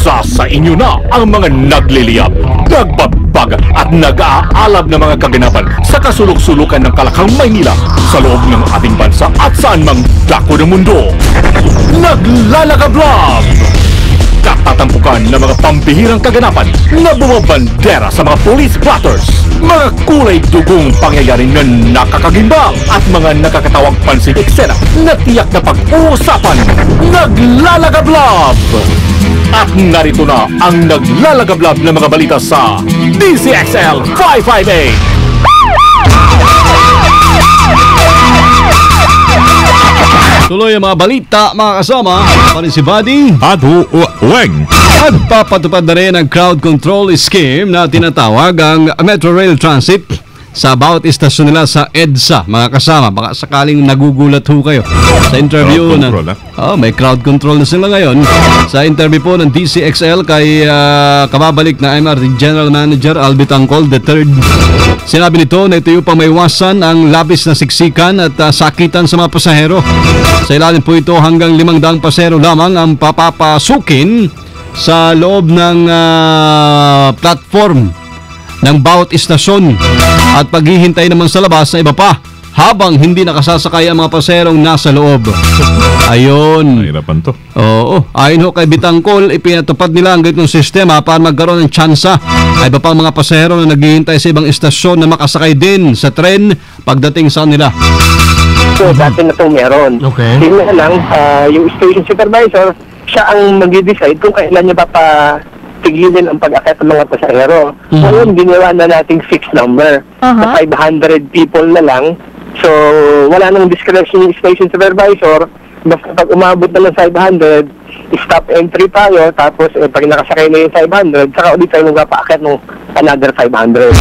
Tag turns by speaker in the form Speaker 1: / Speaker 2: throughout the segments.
Speaker 1: Isa sa inyo na ang mga nagliliyab, nagbabag at nag-aalab ng mga kaganapan sa kasulok-sulukan ng Kalakang Maynila sa loob ng ating bansa at saan mang dako ng mundo. Naglalagablab! Katatampukan ng mga pambihirang kaganapan na bumabandera sa mga police blotters, mga kulay dugong pangyayari na nakakagimbang at mga nakakatawang pansing eksena na tiyak na pag-uusapan. Naglalagablab! At narito na ang naglalagablab ng mga balita sa DCXL 558.
Speaker 2: Tuloy ang mga balita, mga kasama. Pa rin si Buddy
Speaker 3: at Weng.
Speaker 2: At papatupad na rin ang crowd control scheme na tinatawag ang Metro Rail Transit sa bawat istasyon nila sa EDSA, mga kasama. Baka sakaling nagugulat ho kayo sa interview
Speaker 3: crowd
Speaker 2: na
Speaker 3: control,
Speaker 2: may crowd control na sila ngayon. Sa interview po ng DCXL kay kababalik na MRT General Manager Albi Tangcol III, sinabi nito na ito yung pangmaiwasan ang labis na siksikan at sakitan sa mga pasahero. Sa ilalim po ito, hanggang 500 pasahero lamang ang papapasukin sa loob ng platform ng bawat istasyon at paghihintay naman sa labas na iba pa habang hindi nakasasakay ang mga paserong nasa loob. Ayun.
Speaker 3: Mahirapan to.
Speaker 2: Oo. Ayon ho kay Bitangcol, ipinatupad nila ang ganitong sistema para magkaroon ng tsansa ay iba pang mga pasahero na naghihintay sa ibang istasyon na makasakay din sa tren pagdating sa nila.
Speaker 4: So, dati na itong meron.
Speaker 2: Okay.
Speaker 4: Hindi na lang, yung station supervisor, siya ang mag-decide kung kailan niya tigilin ang pag-akit ng mga pasahero. Ngayon, ginawa na nating fixed number. Na 500 people na lang. So, wala nang discretion yung station supervisor. Basta pag umabot na ng 500, stop entry tayo. Tapos, pag nakasakay na yung 500, saka ulit tayo magpapaakit ng another 500.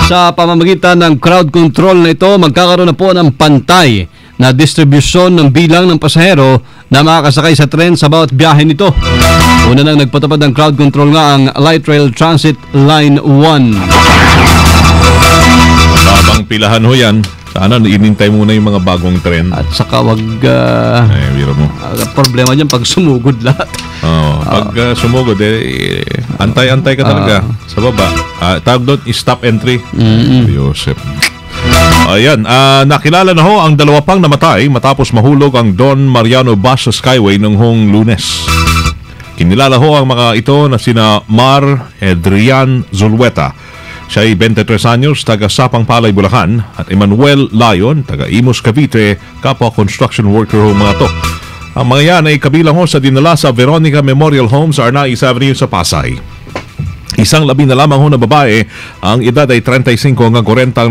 Speaker 2: Sa pamamagitan ng crowd control na ito, magkakaroon na po ng pantay na distribusyon ng bilang ng pasahero na makakasakay sa tren sa bawat biyahe nito. Una nang nagpatupad ng crowd control nga ang Light Rail Transit Line 1.
Speaker 3: Babang pilahan ho yan. Sana inintay muna yung mga bagong tren.
Speaker 2: At saka wag
Speaker 3: biro mo.
Speaker 2: problema dyan pag sumugod lahat.
Speaker 3: Pag sumugod, antay-antay ka talaga sa baba. Tawag doon, stop entry. Yosep. Ayan, nakilala na ho ang dalawa pang namatay matapos mahulog ang Don Mariano Bus sa Skyway noong Lunes. Kinilala ho ang mga ito na sina Mar Adrian Zulueta. Siya ay 23 anyos, taga Sapang Palay, Bulacan, at Emmanuel Layon, taga Imus, Cavite, kapwa construction worker ho mga to. Ang mga yan ay kabilang ho sa dinala sa Veronica Memorial Home sa Arnaiz Avenue sa Pasay. Isang labi na lamang ho na babae, ang edad ay 35 hanggang 40 ang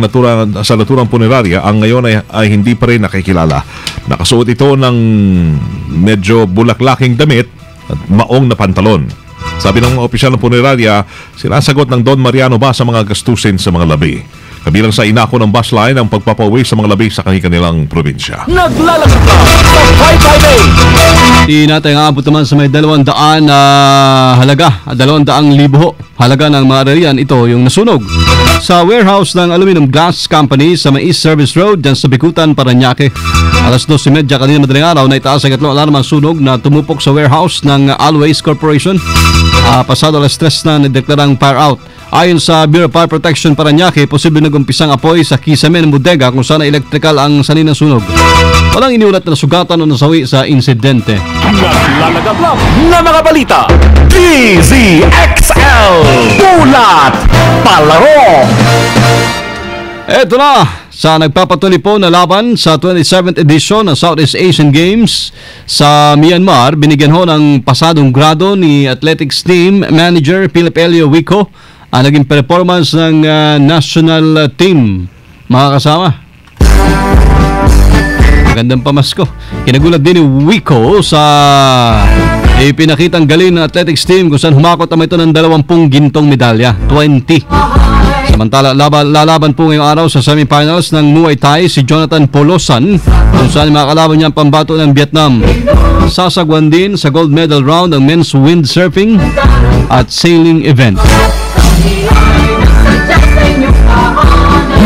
Speaker 3: sa naturang punerarya, ang ngayon ay hindi pa rin nakikilala. Nakasuot ito ng medyo bulaklaking damit at maong na pantalon. Sabi ng mga opisyal ng punerarya, sinasagot ng Don Mariano ba sa mga gastusin sa mga labi. Kabilang sa inako ng bus line ang pagpapauwi sa mga labi sa kanilang probinsya.
Speaker 1: Naglalagay sa 558!
Speaker 2: Di natin aabot naman sa may 200 na halaga, 200,000 halaga ng mga aralian. Ito yung nasunog sa warehouse ng Aluminum Glass Company sa may East Service Road dyan sa Bikutan, Parañaque. Alas 12:30 kanina madaling araw na itaas ang 3 alarm ang sunog na tumupok sa warehouse ng Always Corporation. Pasado alas 3 na nadeklarang fire out. Ayon sa Bureau of Fire Protection Parañaque, posible nagumpisang apoy sa kisame ng bodega kung saan electrical ang sanhi ng sunog. Walang iniulat na sugatan o nasawi sa insidente.
Speaker 1: Naglalagablab na mga balita, DZXL Bulat Palaro.
Speaker 2: Eto na, sa nagpapatuloy po na laban sa 27th edition ng Southeast Asian Games sa Myanmar, binigyan ho ng pasadong grado ni Athletics Team Manager Philip Elio Wico ang naging performance ng national team. Mga kasama, magandang pamasko. Kinagulat din ni Wico sa ipinakitang galing ng athletics team kung saan humakot naman ito ng 20 gintong medalya, 20. Samantala, lalaban po ngayong araw sa semifinals ng Muay Thai si Jonathan Polosan kung saan makakalaban niya ang pambato ng Vietnam. Sasagwan din sa gold medal round ang men's windsurfing at sailing event.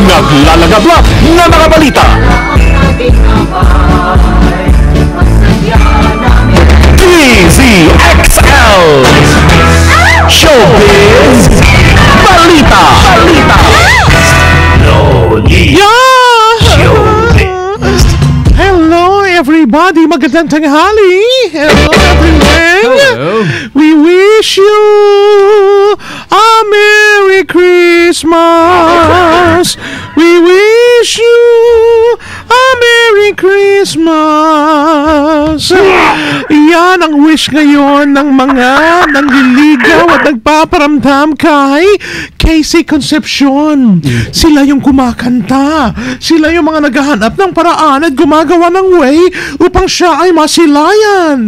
Speaker 1: Naglalagablab na mga balita, DZXL
Speaker 5: magandang tanghali. Hello, everyone.
Speaker 2: Hello.
Speaker 5: We wish you a Merry Christmas. We wish you a Merry Christmas. Yan ang wish ngayon ng mga nanliligaw at nagpaparamdam kay Casey Concepcion. Sila yung kumakanta. Sila yung mga naghahanap ng paraan at gumagawa ng way upang siya ay masilayan.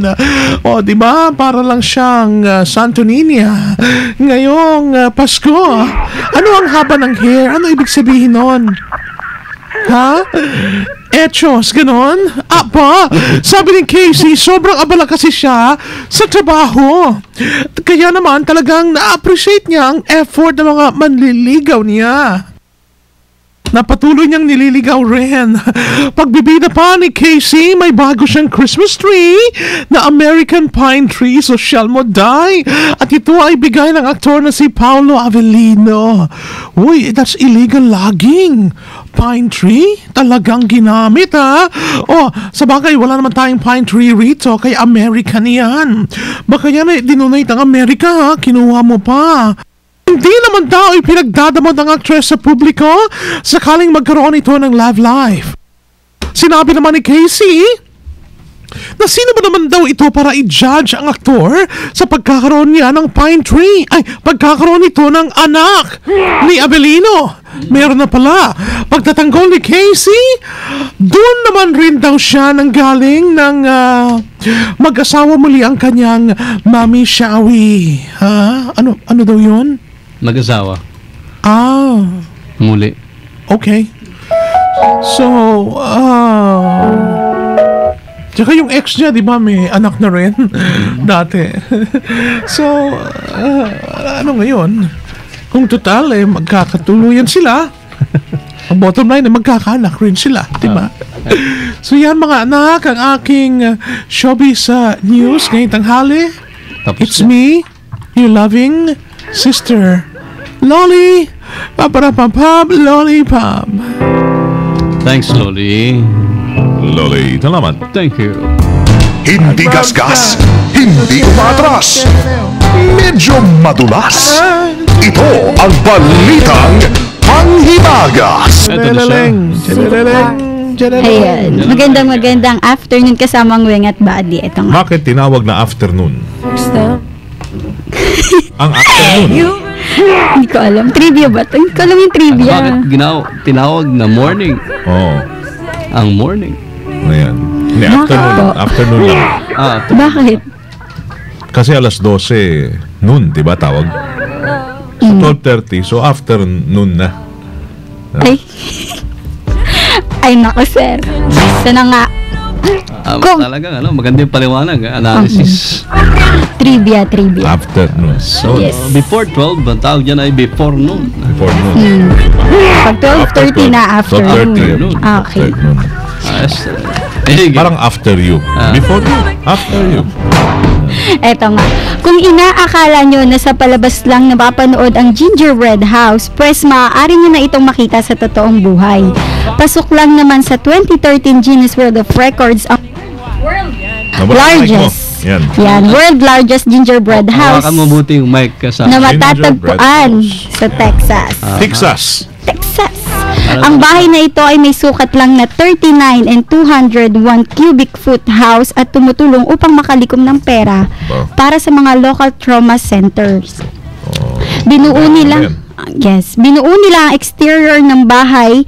Speaker 5: O, di ba? Para lang siyang Santo Niña. Ngayong Pasko. Ano ang haba ng hair? Ano ibig sabihin nun? Ha? Echos, ganon? Apa, sabi ni Casey, sobrang abala kasi siya sa trabaho. Kaya naman talagang na-appreciate niya ang effort ng mga manliligaw niya. Napatuloy niyang nililigaw rin. Pagbibida pa ni Casey, may bago siyang Christmas tree na American Pine Tree, social mo die. At ito ay bigay ng aktor na si Paolo Avellino. Uy, that's illegal logging. Pine tree? Talagang ginamit, ha? Oh, sa bagay, wala naman tayong pine tree rito, kaya American yan. Baka yan ay dinonate ang Amerika, ha? Kinuha mo pa. Hindi naman daw ipinagdadamot ng actress sa publiko sakaling magkaroon ito ng love life. Sinabi naman ni Casey na sino ba naman daw ito para i-judge ang aktor sa pagkakaroon niya ng pine tree, ay pagkakaroon ito ng anak ni Avellino. Meron na pala. Pagtatanggol ni Casey, doon naman rin daw siya nanggaling ng mag-asawa muli ang kanyang Mami Shawi. Ha? Ano daw yun?
Speaker 2: Mag-asawa. Muli.
Speaker 5: Okay. So, tsaka yung ex niya, di ba, may anak na rin dati. So, ano ngayon? Kung total, magkakatuluyan sila. Ang bottom line, magkakaanak rin sila, di ba? So, yan mga anak, ang aking showbiz news ngayong tanghali.
Speaker 2: Tapos
Speaker 5: It's me, your loving sister, Lolly. Paparapapap, Lollipop.
Speaker 2: Thanks, Loli.
Speaker 3: Loli, salamat.
Speaker 2: Thank you.
Speaker 1: Hindi gasgas, hindi umatras, medyo madulas. Ito ang balitang panghimagas.
Speaker 2: Ito na siya.
Speaker 6: Ayan. Magandang afternoon kasamang Weng at Buddy. Ito nga.
Speaker 3: Bakit tinawag na afternoon? Ang afternoon.
Speaker 6: Hindi ko alam. Trivia ba? Hindi ko alam yung trivia.
Speaker 2: Bakit tinawag na morning?
Speaker 3: Oo.
Speaker 2: Ang morning.
Speaker 3: Ayan. Hindi, afternoon.
Speaker 6: po?
Speaker 3: Afternoon lang.
Speaker 6: Bakit?
Speaker 3: Kasi alas 12 noon, di ba tawag? So 12:30, so afternoon na.
Speaker 6: Ay. Ay, naku, sir. Sana nga. Kung-
Speaker 2: Talagang maganda yung paliwanag, analysis.
Speaker 6: Trivia.
Speaker 3: Afternoon.
Speaker 2: So,
Speaker 6: Yes.
Speaker 2: before 12, ang tawag dyan ay before noon.
Speaker 3: Before noon.
Speaker 6: Pag 12:30 na afternoon.
Speaker 3: 12:30.
Speaker 6: Okay.
Speaker 3: Afternoon.
Speaker 2: Parang
Speaker 3: Parang after you. Before you. After you.
Speaker 6: Eto nga. Kung inaakala nyo na sa palabas lang napapanood ang Gingerbread House, pues maaari nyo na itong makita sa totoong buhay. Pasok lang naman sa 2013 Guinness World of Records ang largest.
Speaker 3: Yan.
Speaker 6: World largest gingerbread house
Speaker 2: hawakan mo buti yung mic kasama.
Speaker 6: na matatagpuan
Speaker 3: Gingerbread
Speaker 6: sa Texas.
Speaker 3: Texas.
Speaker 6: Ang bahay na ito ay may sukat lang na 39 and 201 cubic foot house at tumutulong upang makalikom ng pera para sa mga local trauma centers. Binuo nila ang exterior ng bahay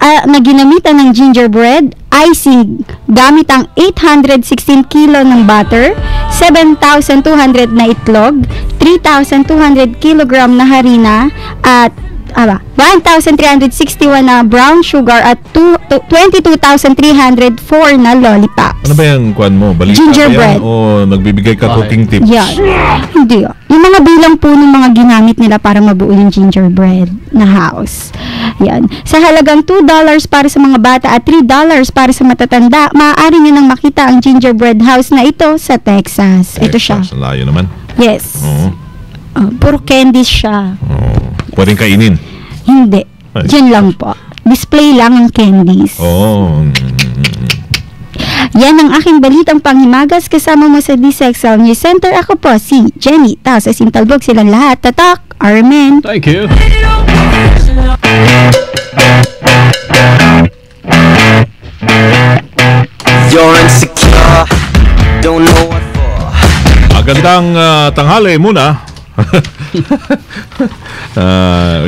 Speaker 6: na ginamitan ng gingerbread icing gamit ang 816 kilo ng butter, 7,200 na itlog, 3,200 kilogram na harina at 1,361 na brown sugar at 22,304 na lollipop.
Speaker 3: Ano ba yung kuan mo? Balita
Speaker 6: Gingerbread.
Speaker 3: ba yan? O nagbibigay ka cooking tips?
Speaker 6: Yan. Hindi. Yung mga bilang po ng mga ginamit nila para mabuo yung gingerbread na house. Yan. Sa halagang $2 para sa mga bata at $3 para sa matatanda, maaari nyo nang makita ang gingerbread house na ito sa Texas. Ito siya.
Speaker 3: Texas, layo naman.
Speaker 6: Yes.
Speaker 3: Oo.
Speaker 6: Puro candies siya.
Speaker 3: Pwedeng kainin.
Speaker 6: Hindi.
Speaker 3: Ay.
Speaker 6: Diyan lang po. Display lang ang candies.
Speaker 3: Oo.
Speaker 6: Yan ang aking balitang panghimagas kasama mo sa DCXL News Center. Ako po si Jenny. Sa Sintalbog silang lahat. Tatak, Armen.
Speaker 2: Thank you.
Speaker 7: You're insecure, don't know what for.
Speaker 3: Magandang tanghali muna.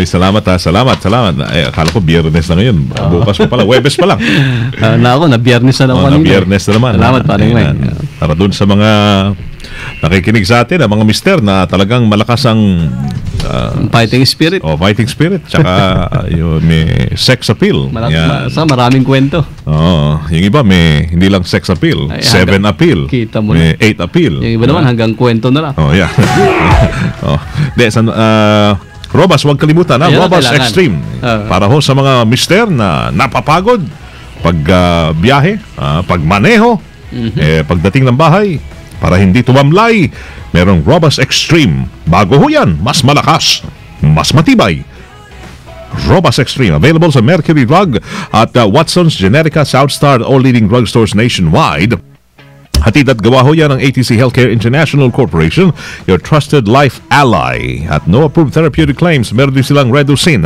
Speaker 3: Salamat ha. Salamat. Ay, akala ko biyernes na ngayon. Bukas pa pala. Webes pa lang.
Speaker 2: Na biyernes na naman.
Speaker 3: Na biyernes na naman.
Speaker 2: Salamat, paring Mike.
Speaker 3: Para dun sa mga nakikinig sa atin, mga mister na talagang malakas ang
Speaker 2: fighting spirit.
Speaker 3: Fighting spirit. Tsaka yun, may sex appeal.
Speaker 2: Maraming kwento.
Speaker 3: Yung iba may hindi lang sex appeal, 7 appeal.
Speaker 2: Kita mo
Speaker 3: may 8 appeal.
Speaker 2: Yung iba naman hanggang kwento na lang.
Speaker 3: Yeah. Robas, huwag kalimutan na. Robas Extreme. Para ho sa mga mister na napapagod pag biyahe, pag maneho, pagdating ng bahay, para hindi tumamlay, merong Robas Extreme. Bago ho yan, mas malakas, mas matibay. Robas Extreme, available sa Mercury Drug at Watson's, Generica, Southstar, all leading drugstores nationwide. Hatid at gawa ho yan ng ATC Healthcare International Corporation, your trusted life ally. At no approved therapeutic claims, meron din silang Reducin,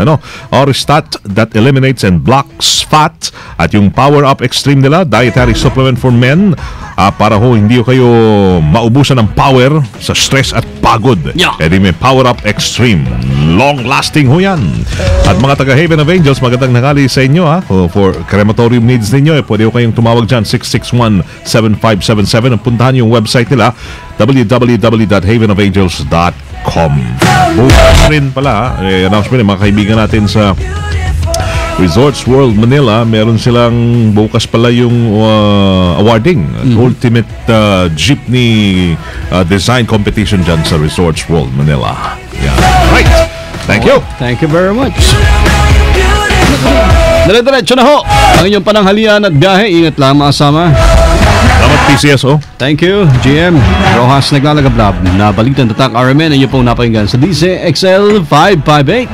Speaker 3: Oristat that eliminates and blocks fat. At yung Power Up Extreme nila, dietary supplement for men, para ho hindi kayo maubusan ng power sa stress at pagod. Di may Power Up Extreme. Long lasting ho yan. At mga taga Haven of Angels, magandang nangali sa inyo for crematorium needs ninyo. Pwede ho kayong tumawag dyan 661-7577. Ang puntahan yung website nila, www.havenofangels.com. Bukas rin pala, announcement ng mga kaibigan natin sa Resorts World Manila, meron silang bukas pala yung awarding Ultimate Jeepney Design Competition dyan sa Resorts World Manila. Right. Thank you.
Speaker 2: Thank you very much. Dire-diretso na ho ang inyong pananghalian at biyahe. Ingat lang mga kasama.
Speaker 3: Salamat PCSO.
Speaker 2: Thank you, GM Rojas naglalagablab na balitan tatak RMN ang iyo pong napakinggan sa DCXL 558.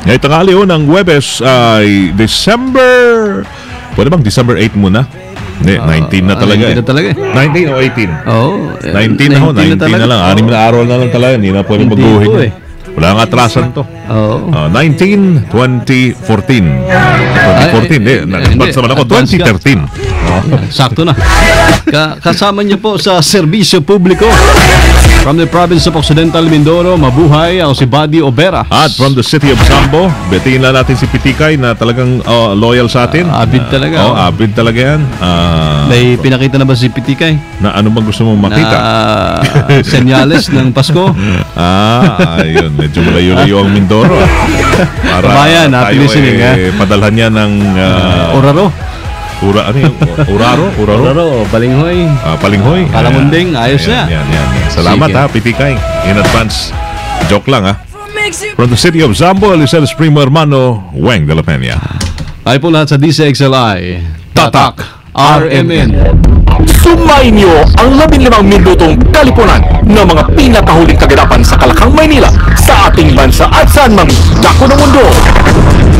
Speaker 3: Ngayon tanghali ho ng Webes ay December... Pwede bang December 8 muna? Hindi, 19 na talaga
Speaker 2: 19 na talaga
Speaker 3: 19 o 18? 19 na ho, 19 na lang. 6 na araw na lang talaga. Hindi na pwede magbuhin. Wala nga atrasan to. 19, 2014. 2014, nag-advance naman ako. 2013.
Speaker 2: Sakto na. Kasama niyo po sa serbisyo publiko. From the province of Occidental Mindoro, mabuhay ako si Buddy Obera.
Speaker 3: At from the city of Sambo, betiin na natin si Pitikay na talagang loyal sa atin.
Speaker 2: Abid talaga.
Speaker 3: Abid talaga yan.
Speaker 2: May pinakita na ba si Pitikay?
Speaker 3: Na ano bang gusto mong makita?
Speaker 2: Senyales ng Pasko?
Speaker 3: Ayun. Medyo malayo-layo ang Mindoro. Para
Speaker 2: Bayan,
Speaker 3: tayo padalhan niya ng
Speaker 2: Oraro.
Speaker 3: Uraro,
Speaker 2: Balinghoy.
Speaker 3: Palinghoy.
Speaker 2: Kalamunding, ayos na.
Speaker 3: Yan. Salamat Pitikay. In advance. Joke lang From the city of Zambo, Elisel Primo Hermano, Weng de la Peña.
Speaker 2: Ay po lahat sa DCXLI. Tatak RMN.
Speaker 1: Sumayin niyo ang 15 minutong kalipunan ng mga pinakahuling kaganapan sa Kalakang Maynila, sa ating bansa at saan mang dako ng mundo.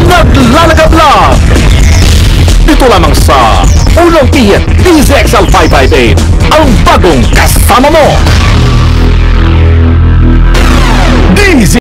Speaker 1: Naglalagablab! Dito lamang sa Unang Tiyan, DZXL 558, ang bagong kasama mo.